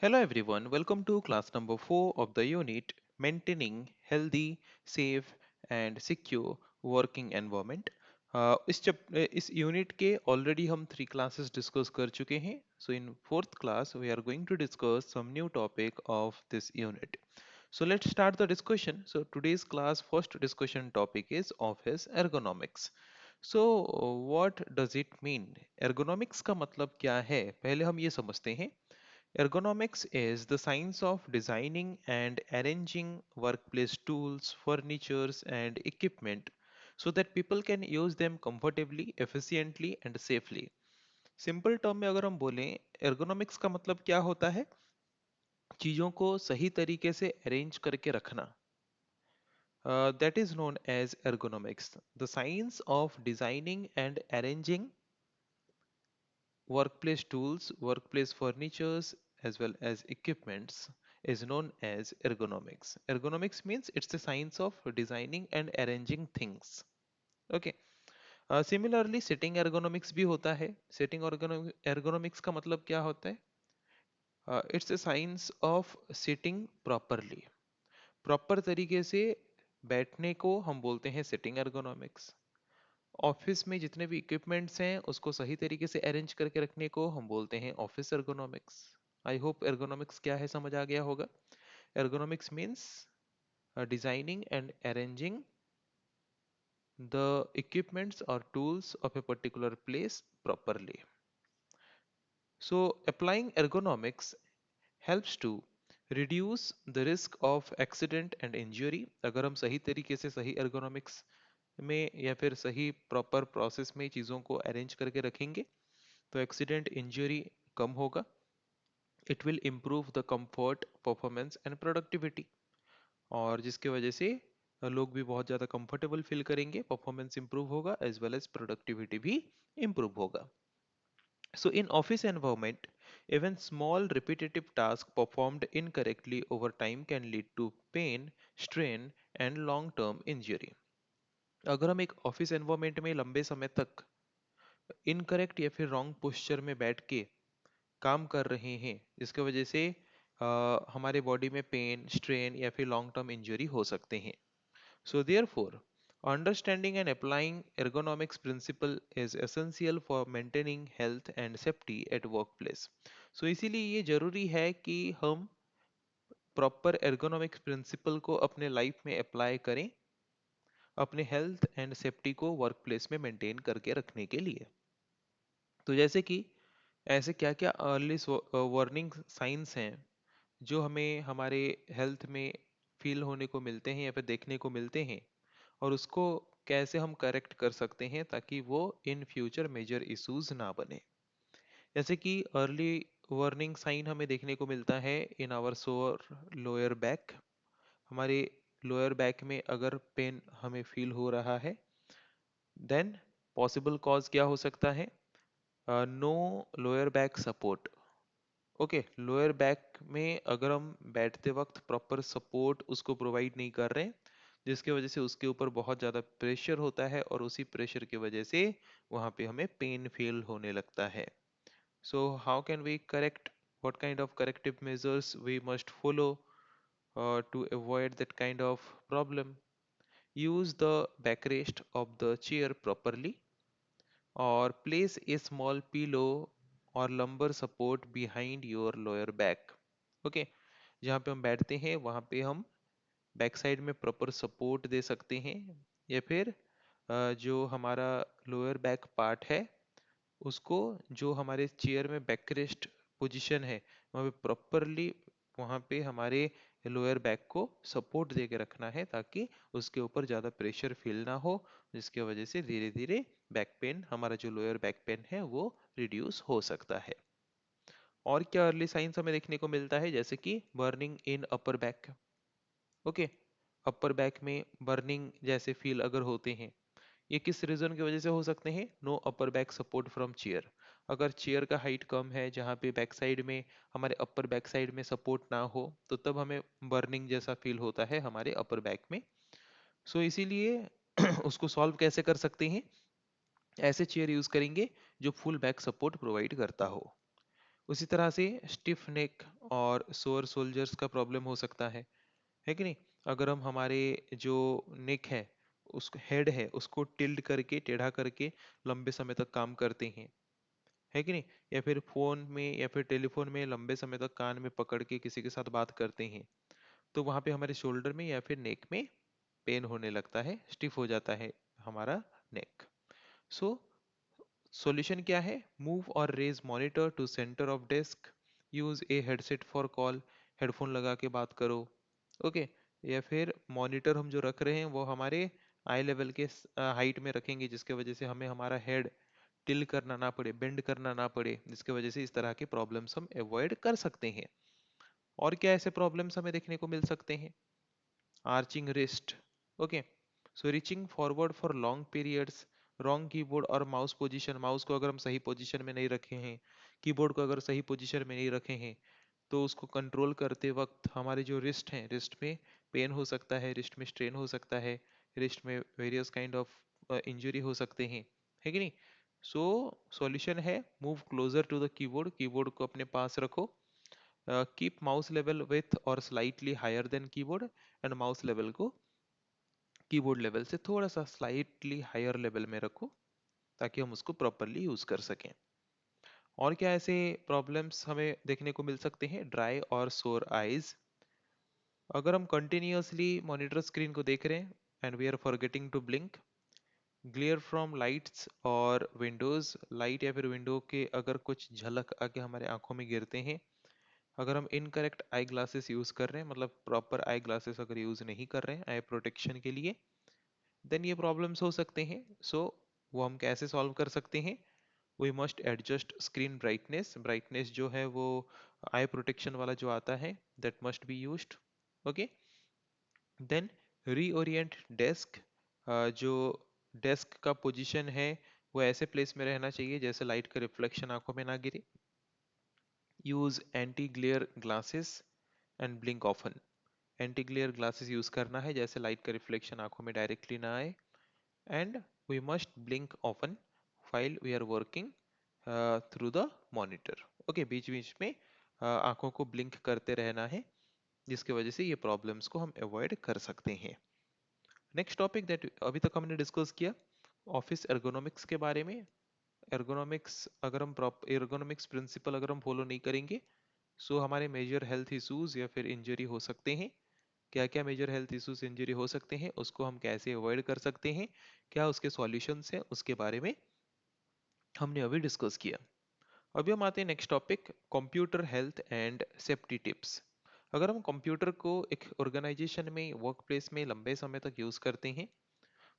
Hello everyone, welcome to class number 4 of the unit Maintaining Healthy, Safe and Secure Working Environment. इस unit के already हम 3 classes discuss कर चुके हैं. So in fourth class we are going to discuss some new topic of this unit. So let's start the discussion. So today's class first discussion topic is office ergonomics. So what does it mean? Ergonomics का मतलब क्या है? पहले हम ये समझते हैं. Ergonomics is the science of designing and arranging workplace tools, furnitures, and equipment so that people can use them comfortably, efficiently, and safely. Simple term में अगर हम बोलें ergonomics का मतलब क्या होता है? चीज़ों को सही तरीके से अरेंज करके रखना. That is known as ergonomics, the science of designing and arranging workplace tools, workplace furnitures, as well as equipments is known as ergonomics. Ergonomics means it's the science of designing and arranging things. Okay. Similarly, sitting ergonomics भी होता है. Sitting ergonomics का मतलब क्या होता है? It's the science of sitting properly. Proper तरीके से बैठने को हम बोलते हैं सिटिंग ergonomics. ऑफिस में जितने भी इक्विपमेंट्स हैं उसको सही तरीके से अरेंज करके रखने को हम बोलते हैं office ergonomics. I hope ergonomics क्या है समझ आ गया होगा. ergonomics means designing and arranging the equipments or tools of a particular place properly. So applying ergonomics helps to reduce the risk of accident and injury. अगर हम सही तरीके से सही ergonomics में या फिर सही प्रॉपर प्रोसेस में चीज़ों को अरेंज करके रखेंगे तो एक्सीडेंट इंजरी कम होगा. It will improve the comfort, performance and productivity, और जिसके वजह से लोग भी बहुत ज़्यादा कंफर्टेबल फील करेंगे, परफॉर्मेंस इंप्रूव होगा एज वेल एज प्रोडक्टिविटी भी इंप्रूव होगा. So in office environment, even small repetitive tasks performed incorrectly over time can lead to pain, strain and long term injury. अगर हम एक ऑफिस एनवायरनमेंट में लंबे समय तक इनकरेक्ट या फिर रॉन्ग पोस्चर में बैठ के काम कर रहे हैं जिसकी वजह से हमारे बॉडी में पेन, स्ट्रेन या फिर लॉन्ग टर्म इंजरी हो सकते हैं. So therefore understanding and applying ergonomics principle is essential for maintaining health and safety at workplace. सो इसीलिए ये जरूरी है कि हम प्रॉपर ergonomics प्रिंसिपल को अपने लाइफ में अप्लाई करें अपने हेल्थ एंड सेफ्टी को वर्क प्लेस में मेंटेन करके रखने के लिए. तो जैसे कि ऐसे क्या क्या अर्ली वार्निंग साइंस हैं जो हमें हमारे हेल्थ में फील होने को मिलते हैं या फिर देखने को मिलते हैं, और उसको कैसे हम करेक्ट कर सकते हैं ताकि वो इन फ्यूचर मेजर इश्यूज ना बने. जैसे कि अर्ली वार्निंग साइन हमें देखने को मिलता है in our sore lower back. हमारे लोअर बैक में अगर पेन हमें फील हो रहा है देन पॉसिबल कॉज क्या हो सकता है? No lower back support. Okay, lower back में अगर हम बैठते वक्त प्रॉपर सपोर्ट उसको प्रोवाइड नहीं कर रहे हैं जिसकी वजह से उसके ऊपर बहुत ज़्यादा प्रेशर होता है और उसी प्रेशर की वजह से वहाँ पे हमें पेन फील होने लगता है. So how can we correct, what kind of corrective measures we must follow to avoid that kind of problem? Use the backrest of the chair properly, or place a small pillow or lumbar support behind your lower back. Okay, जहाँ पे हम बैठते हैं वहाँ पे हम back side में proper support दे सकते हैं, या फिर जो हमारा लोअर बैक पार्ट है उसको, जो हमारे चेयर में बैकरेस्ट पोजीशन है वहाँ पे प्रॉपरली वहाँ पे हमारे लोअर बैक को सपोर्ट दे के रखना है ताकि उसके ऊपर ज़्यादा प्रेशर फील ना हो, जिसकी वजह से धीरे धीरे बैक पेन, हमारा जो लोअर बैक पेन है वो रिड्यूस हो सकता है. और क्या अर्ली साइंस हमें देखने को मिलता है? जैसे कि burning in upper back. Okay, upper back में बर्निंग जैसे फील अगर होते हैं, ये किस रीजन की वजह से हो सकते हैं? No upper back support from chair. अगर चेयर का हाइट कम है जहाँ पे बैक साइड में हमारे अपर बैक साइड में सपोर्ट ना हो तो तब हमें बर्निंग जैसा फील होता है हमारे अपर बैक में. सो इसीलिए उसको सॉल्व कैसे कर सकते हैं? ऐसे चेयर यूज करेंगे जो फुल बैक सपोर्ट प्रोवाइड करता हो. उसी तरह से स्टिफ नेक और सोअर सोल्जर्स का प्रॉब्लम हो सकता है कि नहीं? अगर हम हमारे जो नेक है, उस हेड है, उसको टिल्ड करके, टेढ़ा करके लंबे समय तक काम करते हैं, है कि नहीं? या फिर फोन में या फिर टेलीफोन में लंबे समय तक कान में पकड़ के किसी के साथ बात करते हैं, तो वहां पे हमारे शोल्डर में या फिर नेक में पेन होने लगता है, स्टिफ हो जाता है हमारा नेक। सो सॉल्यूशन क्या है? मूव और raise monitor to centre of desk, use a headset for call, headphone लगा के बात करो, ओके। या फिर मॉनिटर हम जो रख रहे हैं वो हमारे आई लेवल के हाइट में रखेंगे, जिसके वजह से हमें हमारा हेड टिल करना ना पड़े, बेंड करना ना पड़े, जिसके वजह से इस तरह के प्रॉब्लम्स हम अवॉइड कर सकते हैं। और क्या ऐसे प्रॉब्लम्स हमें देखने को मिल सकते हैं? Arching wrist, okay. So reaching forward for long periods, wrong keyboard और माउस पोजीशन, माउस को अगर हम सही पोजीशन में नहीं रखे हैं, कीबोर्ड को अगर सही पोजीशन में नहीं रखे हैं, तो उसको कंट्रोल करते वक्त हमारे जो रिस्ट हैं, रिस्ट में पेन हो सकता है, रिस्ट में स्ट्रेन हो सकता है, रिस्ट में वेरियस काइंड ऑफ इंजरी हो सकते हैं, है कि नहीं? सो सॉल्यूशन है, move closer to the keyboard, keyboard को अपने पास रखो, कीप माउस लेवल विथ और slightly higher than keyboard, and mouse level को कीबोर्ड लेवल से थोड़ा सा स्लाइटली हायर लेवल में रखो, ताकि हम उसको प्रॉपरली यूज कर सकें। और क्या ऐसे प्रॉब्लम्स हमें देखने को मिल सकते हैं? ड्राई और सोर आईज, अगर हम कंटिन्यूअसली मॉनिटर स्क्रीन को देख रहे हैं and we are forgetting to blink, glare from lights और विंडोज, लाइट या फिर विंडो के अगर कुछ झलक आके हमारे आंखों में गिरते हैं, अगर हम इनकरेक्ट आई ग्लासेस यूज कर रहे हैं, मतलब प्रॉपर आई ग्लासेस अगर यूज नहीं कर रहे हैं आई प्रोटेक्शन के लिए, देन ये प्रॉब्लम्स हो सकते हैं। सो वो हम कैसे सॉल्व कर सकते हैं? We must adjust screen brightness, brightness जो है वो आई प्रोटेक्शन वाला जो आता है, that must be used, okay. Then reorient desk, जो डेस्क का पोजीशन है वो ऐसे प्लेस में रहना चाहिए जैसे लाइट का रिफ्लेक्शन आंखों में ना गिरे। Use anti glare glasses and blink often, anti glare glasses use करना है जैसे लाइट का रिफ्लेक्शन आंखों में डायरेक्टली ना आए। And we must blink often while we are working through the monitor, okay. बीच बीच में आंखों को ब्लिंक करते रहना है, जिसकी वजह से ये प्रॉब्लम्स को हम अवॉइड कर सकते हैं। नेक्स्ट टॉपिक दैट अभी तक हमने डिस्कस किया, ऑफिस एर्गोनॉमिक्स के बारे में। एर्गोनॉमिक्स अगर हम प्रॉपर एर्गोनॉमिक्स प्रिंसिपल अगर हम फॉलो नहीं करेंगे, सो हमारे मेजर हेल्थ इश्यूज या फिर इंजरी हो सकते हैं। क्या क्या मेजर हेल्थ इश्यूज इंजरी हो सकते हैं, उसको हम कैसे अवॉइड कर सकते हैं, क्या उसके सॉल्यूशंस हैं, उसके बारे में हमने अभी डिस्कस किया। अभी हम आते हैं next topic, computer health and safety tips. अगर हम कंप्यूटर को एक ऑर्गेनाइजेशन में, वर्क प्लेस में लंबे समय तक यूज करते हैं,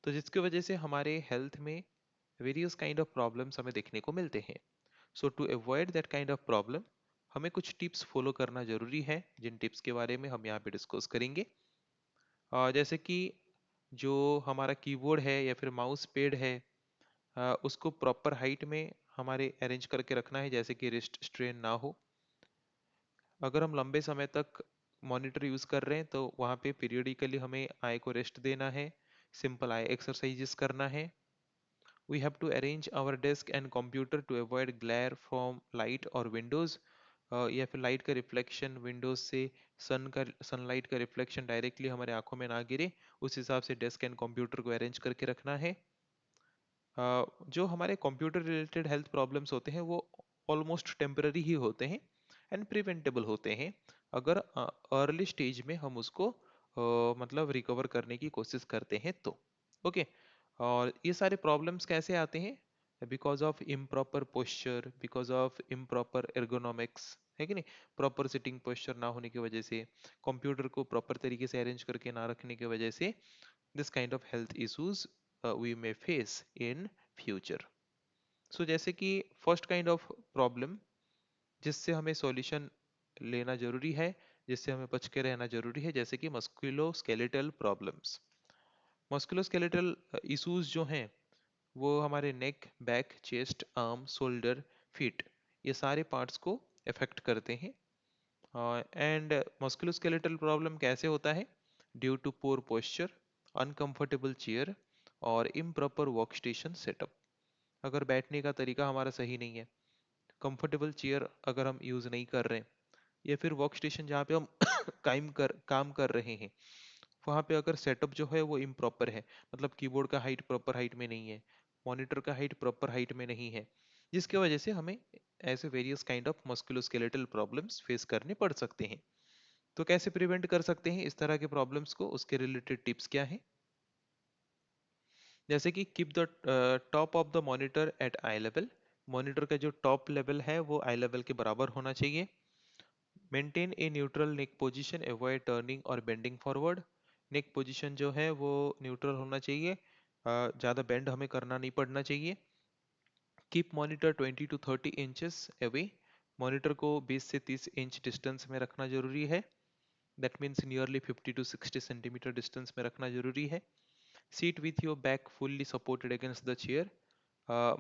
तो जिसकी वजह से हमारे हेल्थ में वेरियस काइंड ऑफ प्रॉब्लम्स हमें देखने को मिलते हैं। So to avoid that kind of problem, हमें कुछ टिप्स फॉलो करना जरूरी है, जिन टिप्स के बारे में हम यहाँ पे डिस्कस करेंगे। जैसे कि जो हमारा कीबोर्ड है या फिर माउस पैड है, उसको प्रॉपर हाइट में हमारे अरेंज करके रखना है, जैसे कि रिस्ट स्ट्रेन ना हो। अगर हम लंबे समय तक मॉनिटर यूज कर रहे हैं, तो वहाँ पे पीरियडिकली हमें आई को रेस्ट देना है, सिंपल आई एक्सरसाइजेस करना है। We have to arrange our desk and computer to avoid glare from light और विंडोज, या फिर लाइट का रिफ्लेक्शन विंडोज से, सनलाइट का रिफ्लेक्शन डायरेक्टली हमारे आंखों में ना गिरे, उस हिसाब से डेस्क एंड कंप्यूटर को अरेंज करके रखना है। जो हमारे कंप्यूटर रिलेटेड हेल्थ प्रॉब्लम्स होते हैं वो ऑलमोस्ट टेम्पररी ही होते हैं एंड प्रिवेंटेबल होते हैं, अगर अर्ली स्टेज में हम उसको मतलब रिकवर करने की कोशिश करते हैं तो, ओके। और ये सारे प्रॉब्लम्स कैसे आते हैं? Because of improper posture, because of improper ergonomics, है कि नहीं? प्रॉपर सिटिंग पोस्चर ना होने की वजह से, कंप्यूटर को प्रॉपर तरीके से अरेंज करके ना रखने की वजह से, this kind of health issues we may face in future. So जैसे कि फर्स्ट काइंड ऑफ प्रॉब्लम जिससे हमें सॉल्यूशन लेना जरूरी है, जिससे हमें बच के रहना जरूरी है, जैसे कि मस्कुलोस्केलेटल प्रॉब्लम्स। मस्कुलोस्केलेटल इश्यूज जो हैं वो हमारे neck, back, chest, arm, shoulder, feet, ये सारे पार्ट्स को अफेक्ट करते हैं। एंड मस्कुलोस्केलेटल प्रॉब्लम कैसे होता है? Due to poor posture, uncomfortable chair और इम्प्रॉपर वर्क स्टेशन सेटअप। अगर बैठने का तरीका हमारा सही नहीं है, कंफर्टेबल चेयर अगर हम यूज नहीं कर रहे हैं, या फिर वर्क स्टेशन जहाँ पे हम काम कर रहे हैं, वहाँ पे अगर सेटअप जो है वो इम्प्रॉपर है, मतलब कीबोर्ड का हाइट प्रॉपर हाइट में नहीं है, मॉनिटर का हाइट प्रॉपर हाइट में नहीं है, जिसकी वजह से हमें ऐसे various kind of musculoskeletal problems face करने पड़ सकते हैं। तो कैसे प्रिवेंट कर सकते हैं इस तरह के प्रॉब्लम्स को, उसके रिलेटेड टिप्स क्या है? जैसे कि keep the top of the monitor at eye level, monitor का जो टॉप लेवल है वो आई लेवल के बराबर होना चाहिए। Maintain a neutral neck position, avoid turning और बेंडिंग फॉरवर्ड, नेक पोजीशन जो है वो न्यूट्रल होना चाहिए, ज़्यादा बेंड हमें करना नहीं पड़ना चाहिए। Keep monitor 20 to 30 inches away, monitor को 20 से 30 इंच डिस्टेंस में रखना जरूरी है, that means nearly 50 to 60 centimetre distance में रखना जरूरी है। Sit with your back fully supported against the chair,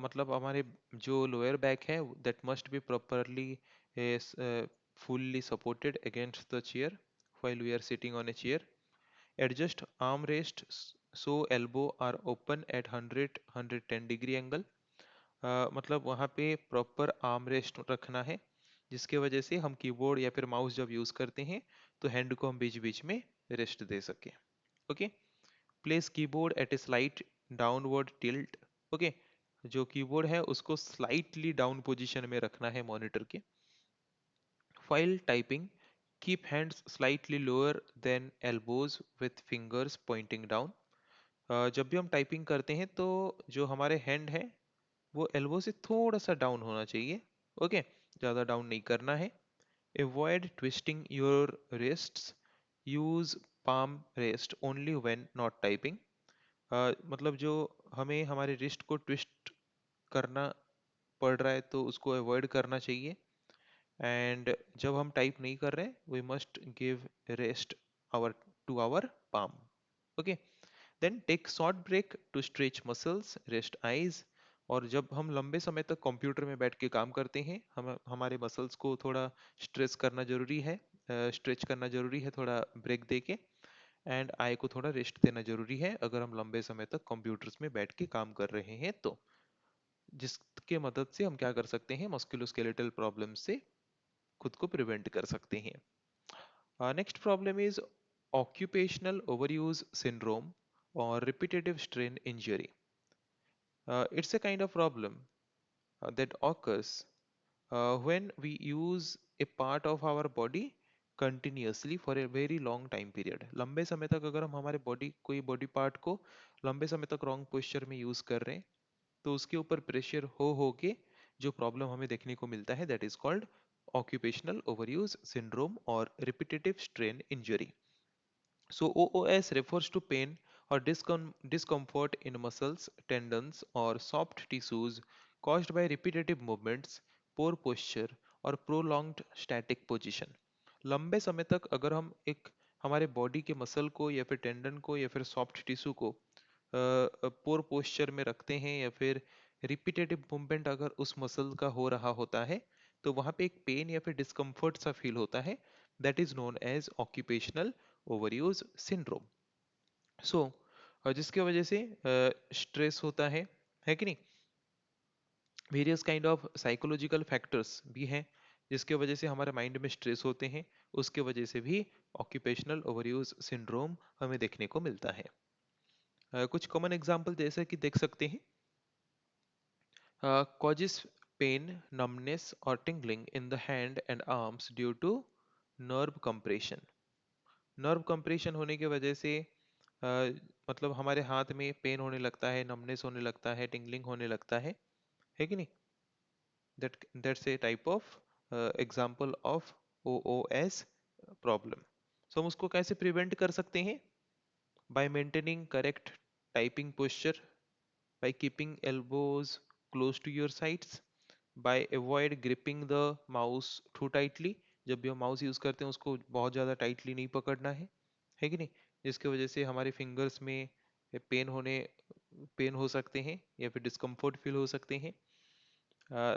मतलब हमारे जो लोअर बैक है that must be properly fully supported against the chair while we are sitting on a chair. Adjust arm rest so elbow are open at 100 degree angle. मतलब वहाँ पे proper arm rest रखना है, जिसके वजह से हम कीबोर्ड या फिर माउस जब यूज करते हैं तो हैंड को हम बीच बीच में रेस्ट दे सके। Okay, place keyboard at a slight downward tilt. Okay, जो कीबोर्ड है उसको स्लाइटली डाउन पोजीशन में रखना है मॉनिटर के। While typing, keep hands slightly lower than elbows with fingers pointing down. जब भी हम टाइपिंग करते हैं तो जो हमारे हैंड है वो एल्बो से थोड़ा सा डाउन होना चाहिए। ओके, ज़्यादा डाउन नहीं करना है। Avoid twisting your wrists. Use palm rest only when not typing. मतलब जो हमें हमारे रिस्ट को ट्विस्ट करना पड़ रहा है तो उसको अवॉइड करना चाहिए। एंड जब हम टाइप नहीं कर रहे we must give rest our to our palm. Okay, then take short break to stretch muscles, rest eyes. और जब हम लंबे समय तक कंप्यूटर में बैठ के काम करते हैं हम हमारे मसल्स को थोड़ा स्ट्रेच करना जरूरी है, स्ट्रेच करना जरूरी है थोड़ा ब्रेक दे के। एंड आई को थोड़ा रेस्ट देना जरूरी है अगर हम लंबे समय तक कंप्यूटर्स में बैठ के काम कर रहे हैं तो, जिसके मदद से हम क्या कर सकते हैं, मस्कुलोस्केलेटल प्रॉब्लम से खुद को प्रिवेंट कर सकते हैं। Next problem is occupational overuse syndrome or repetitive strain injury. It's a kind of problem that occurs when we use a part of our body continuously for a very long time period. लंबे समय तक अगर हम हमारे body कोई body part को लंबे समय तक रॉन्ग पोस्चर में यूज कर रहे हैं तो उसके ऊपर प्रेशर हो के जो प्रॉब्लम हमें देखने को मिलता है that is called occupational overuse syndrome or repetitive strain injury. So OOS refers to pain or discomfort in muscles, tendons or soft tissues caused by repetitive movements, poor posture और prolonged static position. लंबे समय तक अगर हम एक हमारे body के muscle को या फिर टेंडन को या फिर सॉफ्ट टिश्यू को पोर पोस्चर में रखते हैं या फिर रिपीटेटिव मूवमेंट अगर उस मसल का हो रहा होता है तो वहां पे एक पेन या फिर डिस्कम्फर्ट सा फील होता है, that is known as occupational overuse syndrome. So जिसके वजह से स्ट्रेस होता है कि नहीं, various kind of psychological factors भी हैं जिसके वजह से हमारे माइंड में स्ट्रेस होते हैं, उसके वजह से भी ऑक्यूपेशनल ओवरयूज सिंड्रोम हमें देखने को मिलता है। कुछ कॉमन एग्जांपल जैसे कि देख सकते हैं, causes pain, numbness or tingling in the hand and arms due to nerve compression. Nerve compression होने की वजह से मतलब हमारे हाथ में पेन होने लगता है, नमनेस होने लगता है, टिंगलिंग होने लगता है कि नहीं, that's a type of example of OOS problem. So हम उसको कैसे प्रिवेंट कर सकते हैं? By maintaining correct typing posture, by keeping elbows close to your sides, by avoid gripping the mouse too tightly, जब भी हम माउस यूज करते हैं उसको बहुत ज़्यादा टाइटली नहीं पकड़ना है कि नहीं, जिसकी वजह से हमारे फिंगर्स में पेन होने पेन हो सकते हैं या फिर डिस्कम्फर्ट फील हो सकते हैं।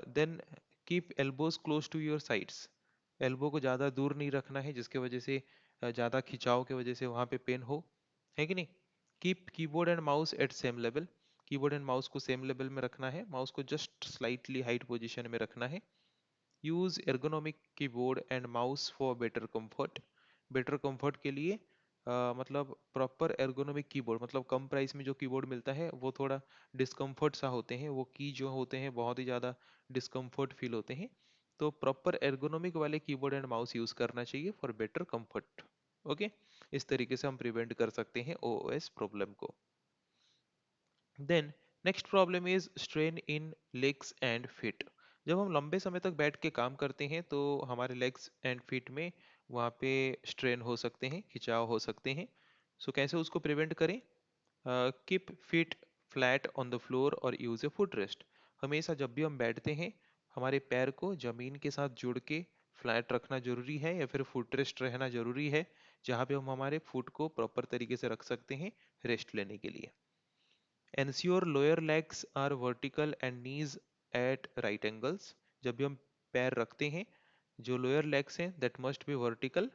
Then keep elbows close to your sides, elbow को ज़्यादा दूर नहीं रखना है जिसके वजह से ज़्यादा खिंचाव के वजह से वहाँ पे पेन है कि नहीं। Keep keyboard and mouse at same level, keyboard and mouse को सेम लेवल में रखना है, माउस को जस्ट स्लाइटली हाइट पोजीशन में रखना है। Use ergonomic keyboard and mouse for better comfort के लिए मतलब प्रॉपर एर्गोनोमिक कीबोर्ड, मतलब कम प्राइस में जो कीबोर्ड मिलता है वो थोड़ा डिस्कम्फर्ट सा होते हैं, वो की जो होते हैं बहुत ही ज़्यादा डिस्कम्फर्ट फील होते हैं। तो प्रॉपर एर्गोनोमिक वाले कीबोर्ड एंड माउस यूज करना चाहिए फॉर बेटर कंफर्ट। ओके, इस तरीके से हम प्रिवेंट कर सकते हैं ओओएस प्रॉब्लम को। Then next problem is strain in legs and feet. जब हम लंबे समय तक बैठ के काम करते हैं तो हमारे लेग्स एंड फीट में वहाँ पे स्ट्रेन हो सकते हैं, खिंचाव हो सकते हैं। सो कैसे उसको प्रिवेंट करें? Keep feet flat on the floor और यूज ए फुट रेस्ट। हमेशा जब भी हम बैठते हैं हमारे पैर को जमीन के साथ जुड़ के फ्लैट रखना जरूरी है, या फिर फुट रेस्ट रहना जरूरी है, जहाँ पे हम हमारे फुट को प्रॉपर तरीके से रख सकते हैं रेस्ट लेने के लिए। Ensure lower legs are vertical and knees at right angles। जब भी हम पैर रखते हैं, जो लोअर लेग्स हैं that must be vertical,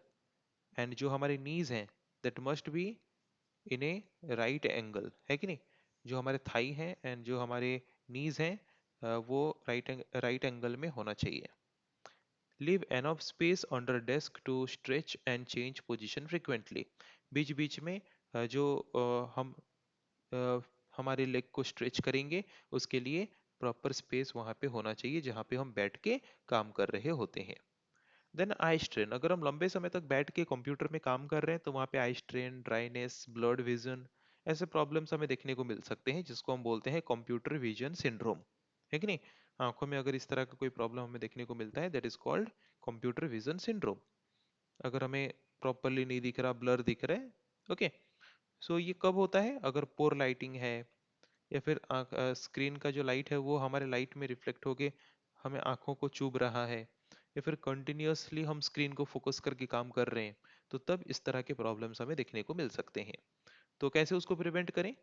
and जो हमारे knees हैं that must be in a right angle, है कि नहीं? जो हमारे थाई हैं एंड जो हमारे knees हैं वो राइट एंगल में होना चाहिए। Leave enough space under desk to stretch and change position frequently। बीच बीच में जो हम अ, हमारे लेग को स्ट्रेच करेंगे उसके लिए प्रॉपर स्पेस वहाँ पे होना चाहिए जहाँ पे हम बैठ के काम कर रहे होते हैं। देन आई स्ट्रेन, अगर हम लंबे समय तक बैठ के कंप्यूटर में काम कर रहे हैं तो वहाँ पे eye strain, dryness, blood vision, ऐसे प्रॉब्लम्स हमें देखने को मिल सकते हैं जिसको हम बोलते हैं कंप्यूटर विजन सिंड्रोम, है कि नहीं? आंखों में अगर इस तरह का कोई प्रॉब्लम हमें देखने को मिलता है that is called computer vision syndrome. अगर हमें प्रॉपरली नहीं दिख रहा, ब्लर दिख रहा है। ओके, सो ये कब होता है? अगर पोर लाइटिंग है, या फिर स्क्रीन का जो लाइट है वो हमारे लाइट में रिफ्लेक्ट होके हमें आंखों को चुभ रहा है, या फिर कंटिन्यूअसली हम स्क्रीन को फोकस करके काम कर रहे हैं, तो तब इस तरह के प्रॉब्लम्स हमें देखने को मिल सकते हैं। तो कैसे उसको प्रिवेंट करें?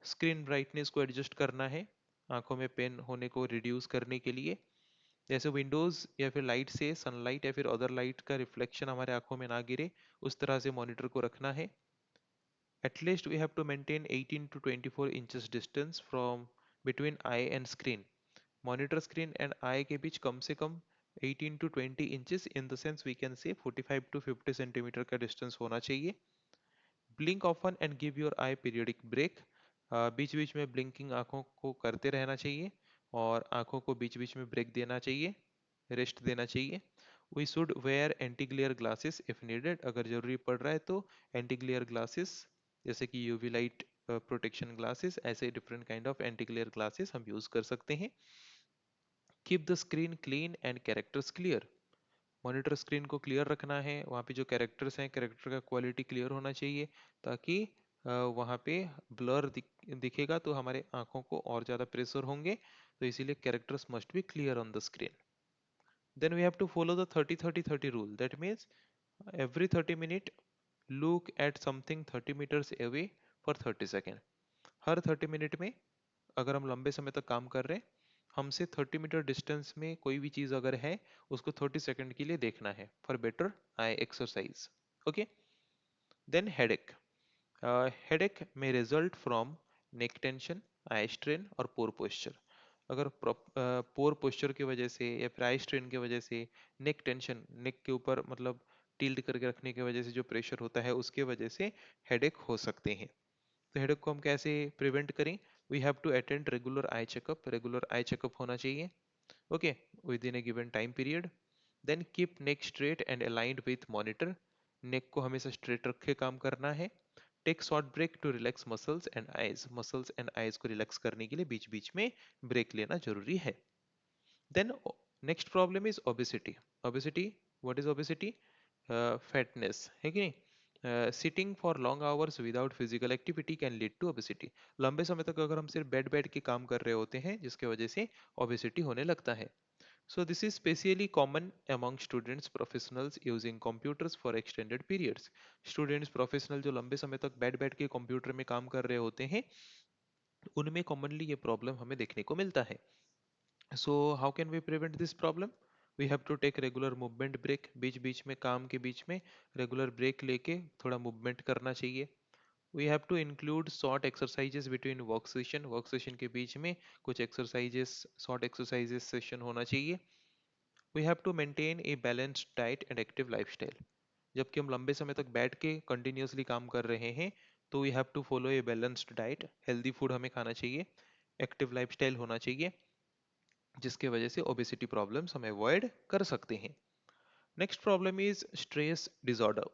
स्क्रीन ब्राइटनेस को एडजस्ट करना है आंखों में पेन होने को रिड्यूस करने के लिए। जैसे विंडोज या फिर लाइट से सनलाइट या फिर अदर लाइट का रिफ्लेक्शन हमारे आंखों में ना गिरे, उस तरह से मॉनिटर को रखना है। At least we have to maintain 18 to 24 inches distance from between eye and screen। Monitor screen and eye के बीच कम से कम 18 to 20 inches, in the sense we can say 45 to 50 centimeter का डिस्टेंस होना चाहिए। Blink often and give your eye periodic break. बीच बीच में ब्लिंकिंग आंखों को करते रहना चाहिए और आंखों को बीच बीच में ब्रेक देना चाहिए, रेस्ट देना चाहिए। We should wear anti glare glasses if needed, अगर जरूरी पड़ रहा है तो एंटी ग्लेयर ग्लासेस जैसे कि यूवी लाइट प्रोटेक्शन ग्लासेस, ऐसे different kind of anti glare glasses हम यूज कर सकते हैं। Keep the screen clean and characters clear. Monitor screen को क्लियर रखना है, वहाँ पे जो कैरेक्टर्स हैं कैरेक्टर का क्वालिटी क्लियर होना चाहिए, ताकि वहाँ पे ब्लर दिखेगा तो हमारे आंखों को और ज़्यादा प्रेशर होंगे, तो इसीलिए characters must be clear on the screen. Then we have to follow the 30-30-30 rule. That means every 30 minute look at something 30 meters away for 30 second. Her 30 minute में अगर हम लंबे समय तक काम कर रहे हैं, हमसे 30 मीटर डिस्टेंस में कोई भी चीज अगर है उसको 30 सेकंड के लिए देखना है for better eye exercise. Okay, then headache. Headache में result from neck tension, eye strain और पोर पोस्चर। अगर पोर पोस्चर की वजह से या फिर आई स्ट्रेन की वजह से नेक टेंशन, नेक के ऊपर मतलब टिल्ट करके रखने की वजह से जो प्रेशर होता है उसके वजह से हेडेक हो सकते हैं। तो हेडेक को हम कैसे प्रिवेंट करें? We have to attend regular eye checkup, regular eye checkup होना चाहिए। Okay, within a given time period. Then keep neck straight and aligned with monitor. Neck को हमेशा स्ट्रेट रख के काम करना है। Take short break to relax muscles and eyes, muscles and eyes को रिलैक्स करने के लिए बीच बीच में ब्रेक लेना जरूरी है। Then next problem is obesity. Obesity, what is obesity? Fatness, है कि नहीं? Sitting for long hours without physical activity can lead to obesity. लंबे समय तक अगर हम सिर्फ बैठ बैठ के काम कर रहे होते हैं जिसके वजह से ओबेसिटी होने लगता है। So this is especially common among students, professionals using computers for extended periods। Students, professional जो लंबे समय तक बैठ बैठ के कंप्यूटर में काम कर रहे होते हैं उनमें कॉमनली ये प्रॉब्लम हमें देखने को मिलता है। So how can we prevent this problem? We have to take regular movement break। बीच बीच में काम के बीच में रेगुलर ब्रेक लेके थोड़ा मूवमेंट करना चाहिए। We have to include short exercises between work session के बीच में कुछ एक्सरसाइजेस, शॉर्ट एक्सरसाइजेस सेशन होना चाहिए। We have to maintain a balanced diet and active lifestyle. जबकि हम लंबे समय तक बैठ के कंटिन्यूअसली काम कर रहे हैं, तो we have to follow a balanced diet, healthy food हमें खाना चाहिए, एक्टिव लाइफस्टाइल होना चाहिए, जिसके वजह से ओबेसिटी प्रॉब्लम्स हम अवॉइड कर सकते हैं। Next problem is stress disorder.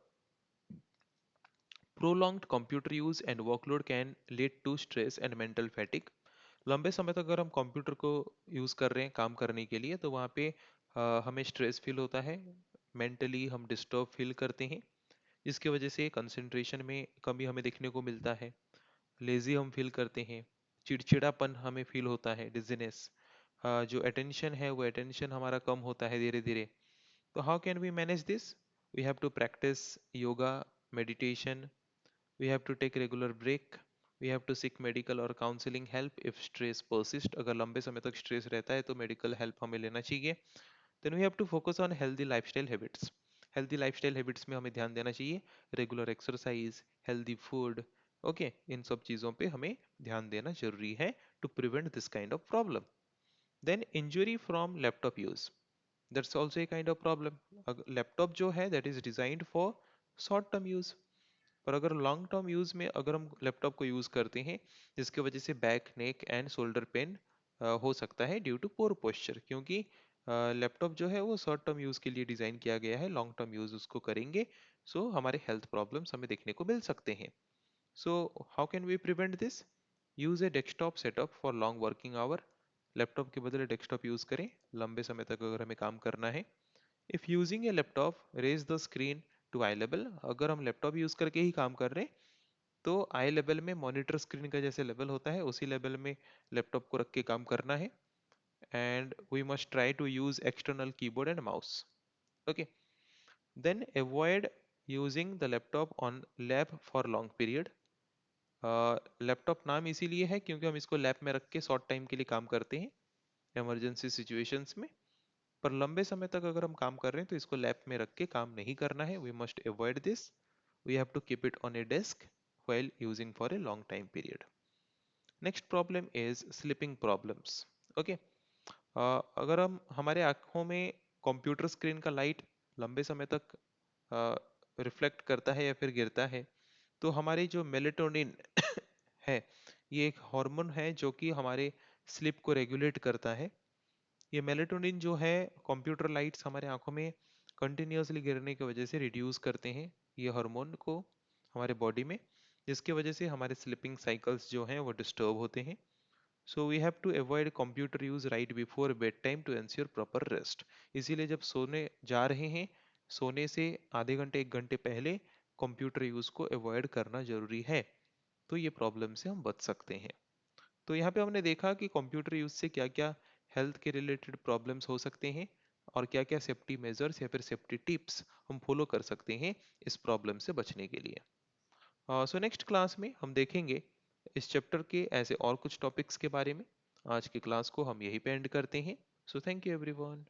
Prolonged computer use and workload can lead to stress and mental fatigue. लंबे समय तक अगर हम कंप्यूटर को यूज कर रहे हैं काम करने के लिए, तो वहाँ पे हमें स्ट्रेस फील होता है, मेंटली हम डिस्टर्ब फील करते हैं, जिसकी वजह से कंसंट्रेशन में कमी हमें देखने को मिलता है, लेजी हम फील करते हैं, चिड़चिड़ापन हमें फील होता है, डिजीनेस, जो अटेंशन है वो अटेंशन हमारा कम होता है धीरे धीरे। तो how can we manage this? We have to practice yoga, meditation, we have to take regular break, we have to seek medical और counselling help if stress persist. अगर लंबे समय तक स्ट्रेस रहता है तो मेडिकल हेल्प हमें लेना चाहिए। Then we have to focus on healthy lifestyle habits. Healthy lifestyle habits में हमें ध्यान देना चाहिए, regular exercise, healthy food, okay, इन सब चीज़ों पे हमें ध्यान देना जरूरी है to prevent this kind of problem. Then injury from laptop use, that's also a kind of problem. Laptop जो है that is designed for short term use, पर अगर लॉन्ग टर्म यूज में अगर हम लैपटॉप को यूज करते हैं, जिसकी वजह से back, neck and shoulder pain हो सकता है ड्यू टू पोर पोस्चर, क्योंकि लैपटॉप जो है वो शॉर्ट टर्म यूज के लिए डिजाइन किया गया है, लॉन्ग टर्म यूज उसको करेंगे सो हमारे हेल्थ प्रॉब्लम्स हमें देखने को मिल सकते हैं। So how can we prevent this? Use a desktop setup for long working hour. Laptop के बदले डेस्कटॉप यूज करें लंबे समय तक अगर हमें काम करना है। If using a laptop, raise the screen to eye level. अगर हम लैपटॉप यूज करके ही काम कर रहे हैं, तो आई लेवल में मॉनिटर स्क्रीन का जैसे लेवल होता है उसी लेवल में लैपटॉप को रख के काम करना है। And we must try to use external keyboard and mouse. Okay, then avoid using the laptop on lap for long period. Laptop नाम इसीलिए है क्योंकि हम इसको लैब में रख के शॉर्ट टाइम के लिए काम करते हैं इमरजेंसी सिचुएशंस में। पर लंबे समय तक अगर हम काम कर रहे हैं तो इसको लैब में रख के काम नहीं करना है, we must avoid this. We have to keep it on a desk while using for a long time period. Next problem is sleeping problems. Okay, अगर हम हमारे आंखों में कंप्यूटर स्क्रीन का लाइट लंबे समय तक रिफ्लेक्ट करता है या फिर गिरता है, तो हमारी जो मेलेटोनिन है, ये एक हार्मोन है जो कि हमारे स्लीप को रेगुलेट करता है। ये मेलेटोनिन जो है कंप्यूटर लाइट्स हमारे आंखों में कंटिन्यूअसली गिरने की वजह से रिड्यूस करते हैं ये हार्मोन को हमारे बॉडी में, जिसकी वजह से हमारे स्लीपिंग साइकिल्स जो हैं वो डिस्टर्ब होते हैं। So we have to avoid computer use right before bed time to ensure proper rest. इसीलिए जब सोने जा रहे हैं, सोने से आधे घंटे एक घंटे पहले कंप्यूटर यूज को अवॉइड करना जरूरी है, तो ये प्रॉब्लम से हम बच सकते हैं। तो यहाँ पे हमने देखा कि कंप्यूटर यूज से क्या क्या हेल्थ के रिलेटेड प्रॉब्लम्स हो सकते हैं और क्या क्या सेफ्टी मेजर्स या फिर सेफ्टी टिप्स हम फॉलो कर सकते हैं इस प्रॉब्लम से बचने के लिए। सो नेक्स्ट क्लास में हम देखेंगे इस चैप्टर के ऐसे और कुछ टॉपिक्स के बारे में। आज की क्लास को हम यहीं पे एंड करते हैं। So thank you everyone.